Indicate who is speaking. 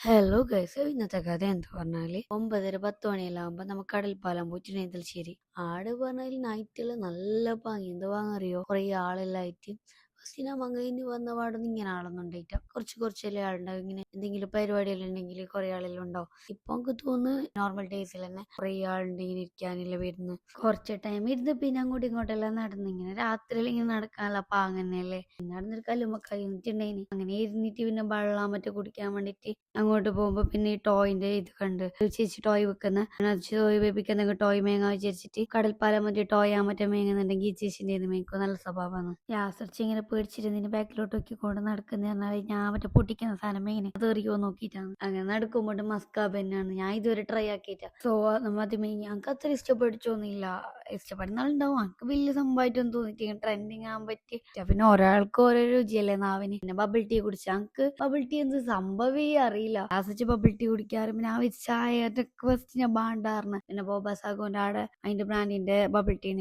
Speaker 1: Hello guys, ഇന്നത്തെ കഥ എന്താ പറഞ്ഞാല് 9:30-10 മണിയെല്ലാം നമുക്ക് കടൽപ്പാലം പോയിട്ട് നീന്തൽശ്ശേരി ആട് പറഞ്ഞാല് നൈറ്റില് നല്ല പാങ്ങി എന്താ പാങ്ങറിയോ, കുറെ ആളെല്ലാം ആയിട്ട് ഫസ്റ്റ് ഞാൻ മംഗലിന് വന്ന പാടൊന്നും ഇങ്ങനെ ആളൊന്നും ഉണ്ടായിട്ട. കുറച്ചല്ലേ ആളുണ്ടാവും. ഇങ്ങനെ എന്തെങ്കിലും പരിപാടിയെല്ലാം ഉണ്ടെങ്കിൽ കുറെ ആളെല്ലാം ഉണ്ടാവും. ഇപ്പൊ നമുക്ക് തോന്നുന്നു നോർമൽ ഡേയ്സിൽ തന്നെ കുറെ ആളുണ്ട് ഇങ്ങനെ ഇരിക്കാനെല്ലാം വരുന്നു. കുറച്ച് ടൈം ഇരുന്ന് പിന്നെ അങ്ങോട്ടും ഇങ്ങോട്ടെല്ലാം നടന്ന് ഇങ്ങനെ രാത്രിയിൽ ഇങ്ങനെ നടക്കാനുള്ള പാങ്ങന്നെയല്ലേ. പിന്നെ നടന്നൊരു കല്ലുമ്മ കഴിഞ്ഞിട്ടുണ്ടായിന്. അങ്ങനെ ഇരുന്നിട്ട് പിന്നെ വെള്ളം മറ്റേ കുടിക്കാൻ വേണ്ടിട്ട് അങ്ങോട്ട് പോകുമ്പോ പിന്നെ ഈ ടോയിന്റെ ഇത് കണ്ട് ചേച്ചി ടോയ് വെക്കുന്ന ടോയ് വേപ്പിക്കുന്ന ടോയ് മേങ്ങ വിചാരിച്ചിട്ട് കടൽപ്പാലം മറ്റേ ടോയ് ആ മറ്റേ മേങ്ങുന്നുണ്ടെങ്കിൽ ഈ ചേച്ചിന്റെ മേങ്ങോ നല്ല സ്വഭാവമാണ്. യാസർച്ച് ഇങ്ങനെ പേടിച്ചിട്ട് നിന്റെ ബാക്കിലോട്ട് നോക്കിക്കൊണ്ട് നടക്കുന്ന പറഞ്ഞാൽ ഞാൻ മറ്റേ പൊട്ടിക്കുന്ന സാധനം മേങ്ങനെ തെറിയോ നോക്കിയിട്ടാണ്. അങ്ങനെ നടക്കുമ്പോൾ മസ്കാബ് തന്നെയാണ്. ഞാൻ ഇതുവരെ ട്രൈ ആക്കിയിട്ടാ. സോ അത് ഞങ്ങൾക്ക് അത്ര ഇഷ്ടപ്പെടിച്ചോന്നില്ല. ഇഷ്ടപ്പെടുന്നാളുണ്ടാവും. എനിക്ക് വലിയ സംഭവമായിട്ടൊന്നും തോന്നിട്ട് ട്രെൻഡിങ് ആകാൻ പറ്റി. പിന്നെ ഒരാൾക്ക് ഓരോ രുചിയല്ലേ നാവിന്. പിന്നെ ബബിൾ ടീ കുടിച്ച എനിക്ക് ബബിൾ ടീ എന്ത് സംഭവേ അറിയില്ല. ആസിച്ച് ബബിൾ ടീ കുടിക്കാറ്. പിന്നെ ആ ചായ ഫസ്റ്റ് ഞാൻ ബാണ്ടാറിന് പിന്നെ ബോബ സാഗോന്റെ ആടെ അതിന്റെ ബ്രാൻഡിന്റെ ബബിൾ ടീ